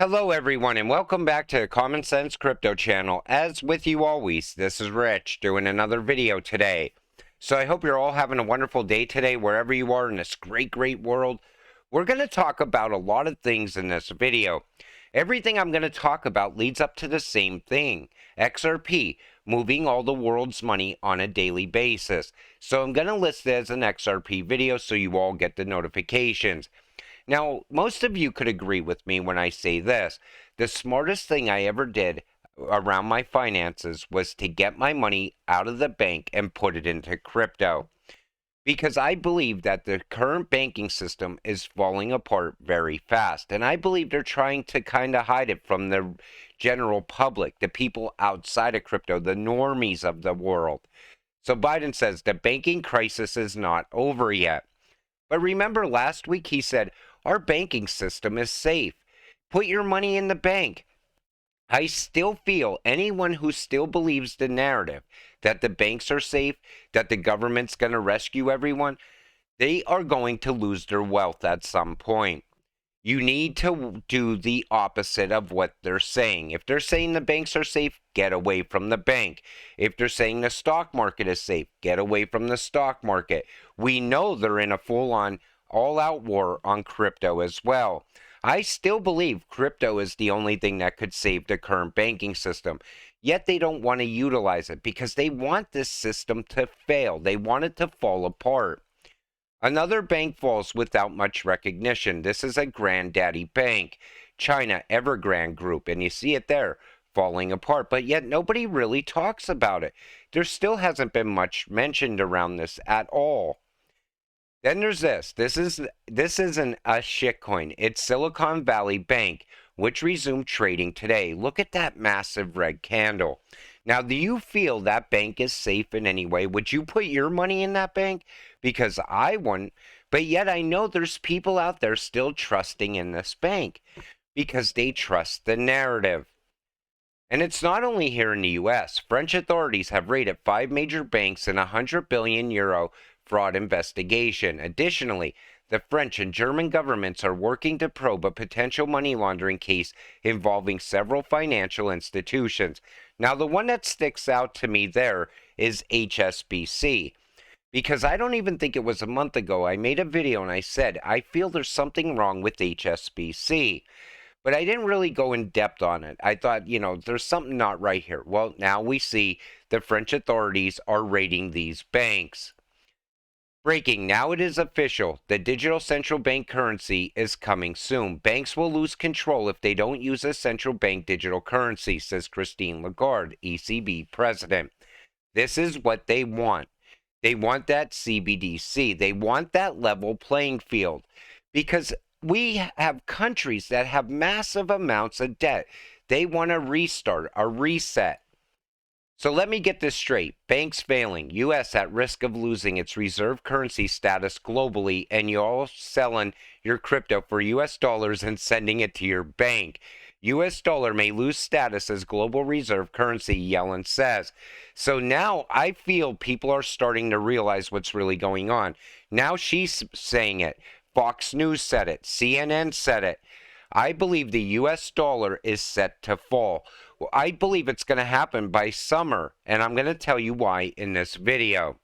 Hello everyone and welcome back to the Common Sense Crypto channel. As with you always, this is Rich doing another video today. So I hope you're all having a wonderful day today wherever you are in this great world. We're going to talk about a lot of things in this video. Everything I'm going to talk about leads up to the same thing. XRP, moving all the world's money on a daily basis. So I'm going to list it as an XRP video so you all get the notifications. Now, most of you could agree with me when I say this. The smartest thing I ever did around my finances was to get my money out of the bank and put it into crypto. Because I believe that the current banking system is falling apart very fast. And I believe they're trying to kind of hide it from the general public, the people outside of crypto, the normies of the world. So Biden says the banking crisis is not over yet. But remember last week he said, our banking system is safe. Put your money in the bank. I still feel anyone who still believes the narrative that the banks are safe, that the government's going to rescue everyone, they are going to lose their wealth at some point. You need to do the opposite of what they're saying. If they're saying the banks are safe, get away from the bank. If they're saying the stock market is safe, get away from the stock market. We know they're in a full-on, all-out war on crypto as well. I still believe crypto is the only thing that could save the current banking system. Yet they don't want to utilize it because they want this system to fail. They want it to fall apart. Another bank falls without much recognition. This is a granddaddy bank, China Evergrande Group, and you see it there falling apart, but yet nobody really talks about it. There still hasn't been much mentioned around this at all. Then there's this. This isn't a shitcoin. It's Silicon Valley Bank, which resumed trading today. Look at that massive red candle. Now, do you feel that bank is safe in any way? Would you put your money in that bank? Because I wouldn't. But yet I know there's people out there still trusting in this bank because they trust the narrative. And it's not only here in the US. French authorities have raided 5 major banks in a €100 billion fraud investigation. Additionally, the French and German governments are working to probe a potential money laundering case involving several financial institutions. Now, the one that sticks out to me there is HSBC. Because I don't even think it was a month ago, I made a video and I said, I feel there's something wrong with HSBC. But I didn't really go in depth on it. I thought, there's something not right here. Well, now we see the French authorities are raiding these banks. Breaking, now it is official. The digital central bank currency is coming soon. Banks will lose control if they don't use a central bank digital currency, says Christine Lagarde, ECB president. This is what they want. They want that CBDC. They want that level playing field because we have countries that have massive amounts of debt. They want a restart, a reset. So let me get this straight. Banks failing. U.S. at risk of losing its reserve currency status globally, and you're all selling your crypto for U.S. dollars and sending it to your bank. U.S. dollar may lose status as global reserve currency, Yellen says. So now I feel people are starting to realize what's really going on. Now she's saying it. Fox News said it. CNN said it. I believe the U.S. dollar is set to fall. Well, I believe it's going to happen by summer, and I'm going to tell you why in this video.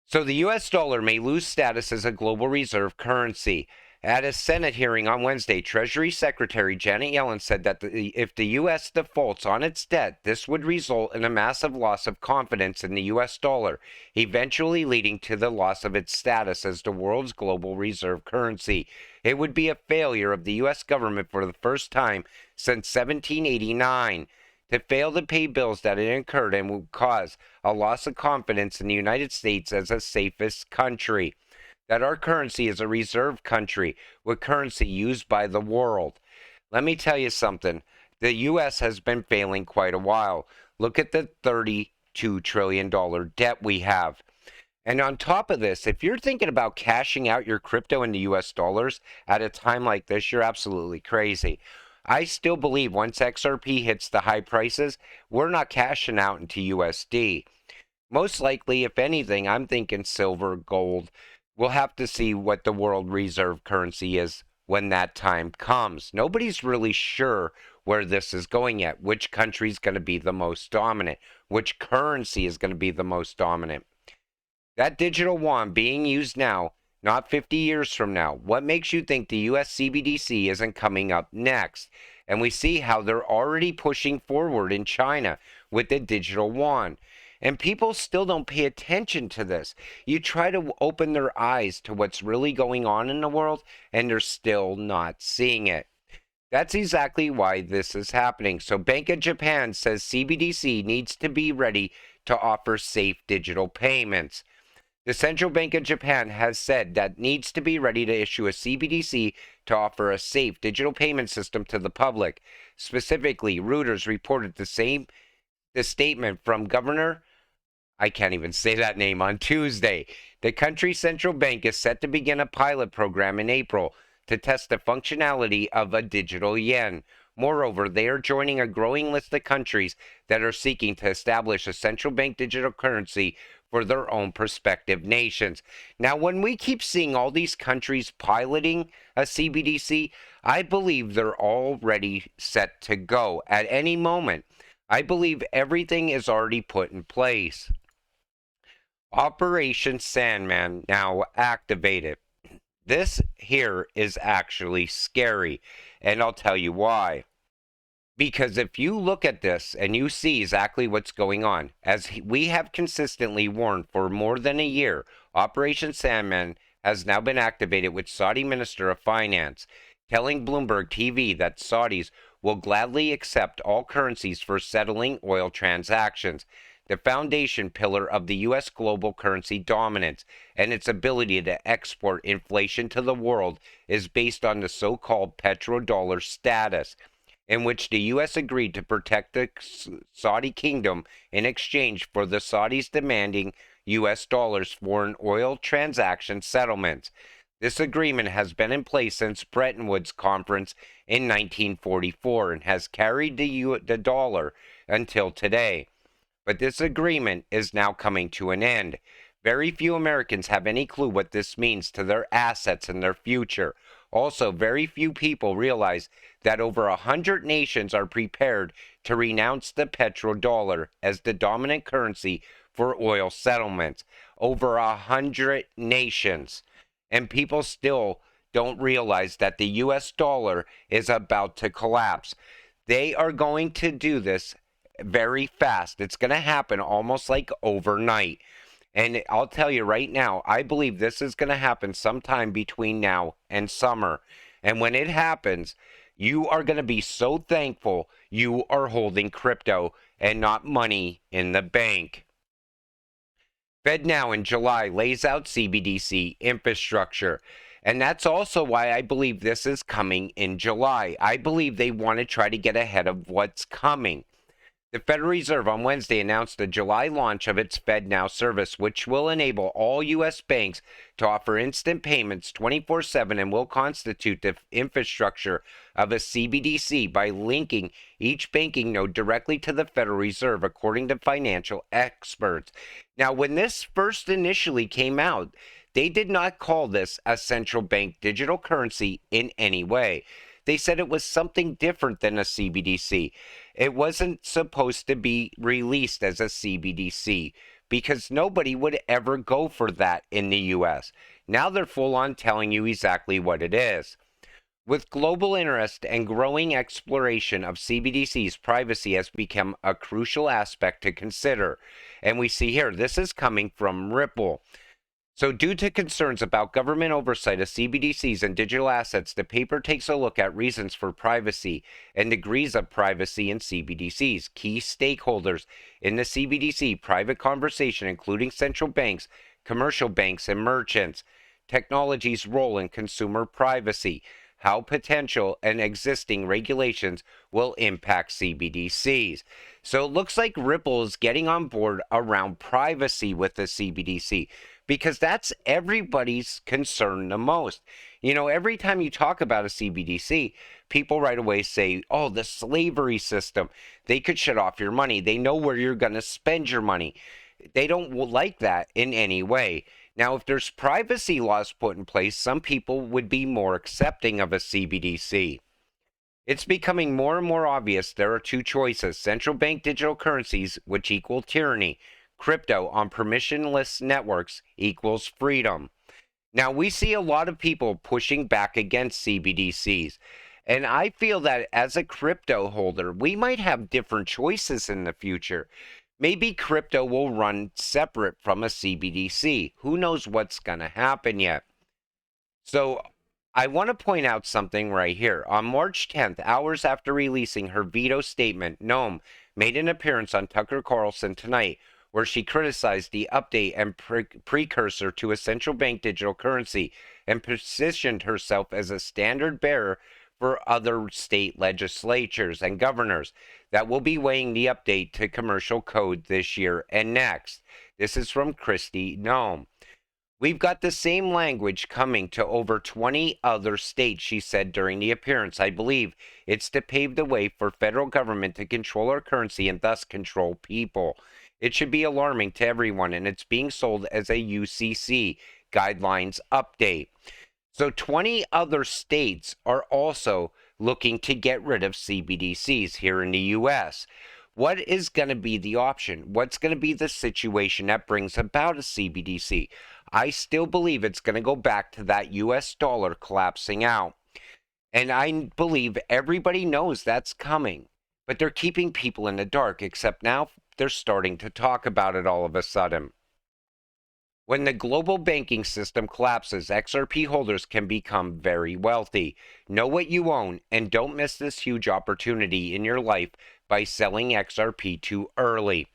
So the U.S. dollar may lose status as a global reserve currency. At a Senate hearing on Wednesday, Treasury Secretary Janet Yellen said that if the U.S. defaults on its debt, this would result in a massive loss of confidence in the U.S. dollar, eventually leading to the loss of its status as the world's global reserve currency. It would be a failure of the U.S. government for the first time since 1789 to fail to pay bills that it incurred and would cause a loss of confidence in the United States as a safest country. That our currency is a reserve country with currency used by the world. Let me tell you something. The U.S. has been failing quite a while. Look at the $32 trillion debt we have. And on top of this, if you're thinking about cashing out your crypto into U.S. dollars at a time like this, you're absolutely crazy. I still believe once XRP hits the high prices, we're not cashing out into USD. Most likely, if anything, I'm thinking silver, gold. We'll have to see what the world reserve currency is when that time comes. Nobody's really sure where this is going yet, which country is going to be the most dominant, which currency is going to be the most dominant. That digital yuan being used now, not 50 years from now, what makes you think the US CBDC isn't coming up next? And we see how they're already pushing forward in China with the digital yuan. And people still don't pay attention to this. You try to open their eyes to what's really going on in the world, and they're still not seeing it. That's exactly why this is happening. So Bank of Japan says CBDC needs to be ready to offer safe digital payments. The Central Bank of Japan has said that needs to be ready to issue a CBDC to offer a safe digital payment system to the public. Specifically, Reuters reported the statement from Governor, I can't even say that name, on Tuesday. The country's central bank is set to begin a pilot program in April to test the functionality of a digital yen. Moreover, they are joining a growing list of countries that are seeking to establish a central bank digital currency for their own prospective nations. Now, when we keep seeing all these countries piloting a CBDC, I believe they're already set to go at any moment. I believe everything is already put in place. Operation Sandman now activated. This here is actually scary, and I'll tell you why. Because if you look at this and you see exactly what's going on, as we have consistently warned for more than a year, Operation Sandman has now been activated with Saudi Minister of Finance telling Bloomberg TV that Saudis will gladly accept all currencies for settling oil transactions, the foundation pillar of the U.S. global currency dominance and its ability to export inflation to the world is based on the so-called petrodollar status, in which the U.S. agreed to protect the Saudi kingdom in exchange for the Saudis demanding U.S. dollars for an oil transaction settlements. This agreement has been in place since Bretton Woods Conference in 1944 and has carried the dollar until today. But this agreement is now coming to an end. Very few Americans have any clue what this means to their assets and their future. Also, very few people realize that over 100 nations are prepared to renounce the petrodollar as the dominant currency for oil settlements. Over 100 nations. And people still don't realize that the US dollar is about to collapse. They are going to do this very fast. It's going to happen almost like overnight. And I'll tell you right now, I believe this is going to happen sometime between now and summer. And when it happens, you are going to be so thankful you are holding crypto and not money in the bank. FedNow in July lays out CBDC infrastructure. And that's also why I believe this is coming in July. I believe they want to try to get ahead of what's coming. The Federal Reserve on Wednesday announced the July launch of its FedNow service, which will enable all U.S. banks to offer instant payments 24/7 and will constitute the infrastructure of a CBDC by linking each banking node directly to the Federal Reserve, according to financial experts. Now, when this first initially came out, they did not call this a central bank digital currency in any way. They said it was something different than a CBDC. It wasn't supposed to be released as a CBDC because nobody would ever go for that in the US. Now they're full on telling you exactly what it is. With global interest and growing exploration of CBDCs, privacy has become a crucial aspect to consider. And we see here, this is coming from Ripple. So due to concerns about government oversight of CBDCs and digital assets, the paper takes a look at reasons for privacy and degrees of privacy in CBDCs. Key stakeholders in the CBDC private conversation, including central banks, commercial banks, and merchants. Technology's role in consumer privacy. How potential and existing regulations will impact CBDCs. So it looks like Ripple is getting on board around privacy with the CBDC, because that's everybody's concern the most. You know, every time you talk about a CBDC, people right away say, oh, the slavery system. They could shut off your money. They know where you're going to spend your money. They don't like that in any way. Now, if there's privacy laws put in place, some people would be more accepting of a CBDC. It's becoming more and more obvious there are two choices: central bank digital currencies, which equal tyranny; crypto on permissionless networks equals freedom. Now, we see a lot of people pushing back against CBDCs. And I feel that as a crypto holder, we might have different choices in the future. Maybe crypto will run separate from a CBDC. Who knows what's going to happen yet? So I want to point out something right here. On March 10th, hours after releasing her veto statement, Gnome made an appearance on Tucker Carlson Tonight, where she criticized the update and precursor to a central bank digital currency and positioned herself as a standard bearer for other state legislatures and governors that will be weighing the update to commercial code this year and next. This is from Kristi Gnome. We've got the same language coming to over 20 other states, she said during the appearance. I believe it's to pave the way for federal government to control our currency and thus control people. It should be alarming to everyone, and it's being sold as a UCC guidelines update. So 20 other states are also looking to get rid of CBDCs here in the US. What is going to be the option? What's going to be the situation that brings about a CBDC? I still believe it's going to go back to that US dollar collapsing out. And I believe everybody knows that's coming. But they're keeping people in the dark, except now they're starting to talk about it all of a sudden. When the global banking system collapses, XRP holders can become very wealthy. Know what you own and don't miss this huge opportunity in your life by selling XRP too early.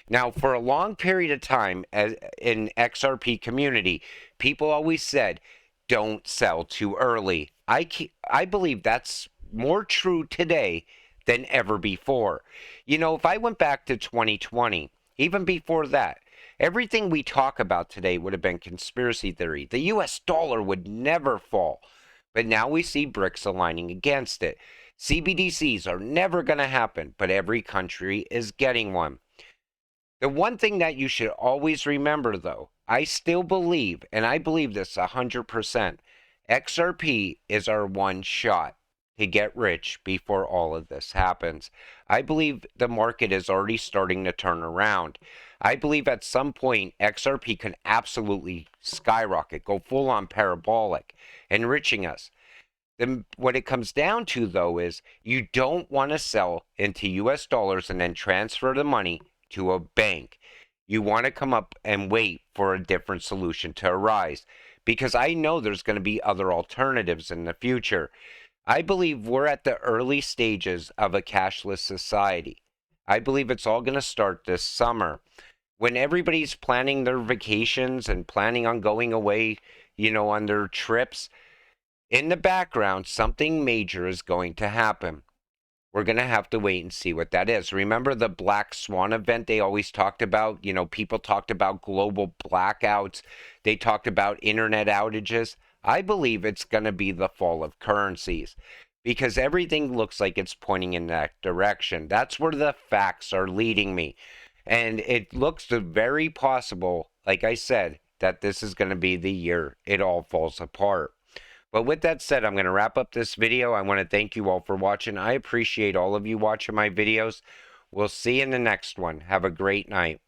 Now, for a long period of time in XRP community, people always said, don't sell too early. I believe that's more true today than ever before. You know, if I went back to 2020, even before that, everything we talk about today would have been conspiracy theory. The US dollar would never fall. But now we see BRICS aligning against it. CBDCs are never going to happen, but every country is getting one. The one thing that you should always remember, though, I still believe, and I believe this 100%, XRP is our one shot to get rich before all of this happens. I believe the market is already starting to turn around. I believe at some point XRP can absolutely skyrocket, go full on parabolic, enriching us. Then what it comes down to, though, is you don't want to sell into US dollars and then transfer the money to a bank. You want to come up and wait for a different solution to arise, because I know there's going to be other alternatives in the future. I believe we're at the early stages of a cashless society. I believe it's all going to start this summer when everybody's planning their vacations and planning on going away, on their trips. In the background, something major is going to happen. We're going to have to wait and see what that is. Remember the Black Swan event they always talked about? People talked about global blackouts. They talked about internet outages. I believe it's going to be the fall of currencies because everything looks like it's pointing in that direction. That's where the facts are leading me. And it looks very possible, like I said, that this is going to be the year it all falls apart. But with that said, I'm going to wrap up this video. I want to thank you all for watching. I appreciate all of you watching my videos. We'll see you in the next one. Have a great night.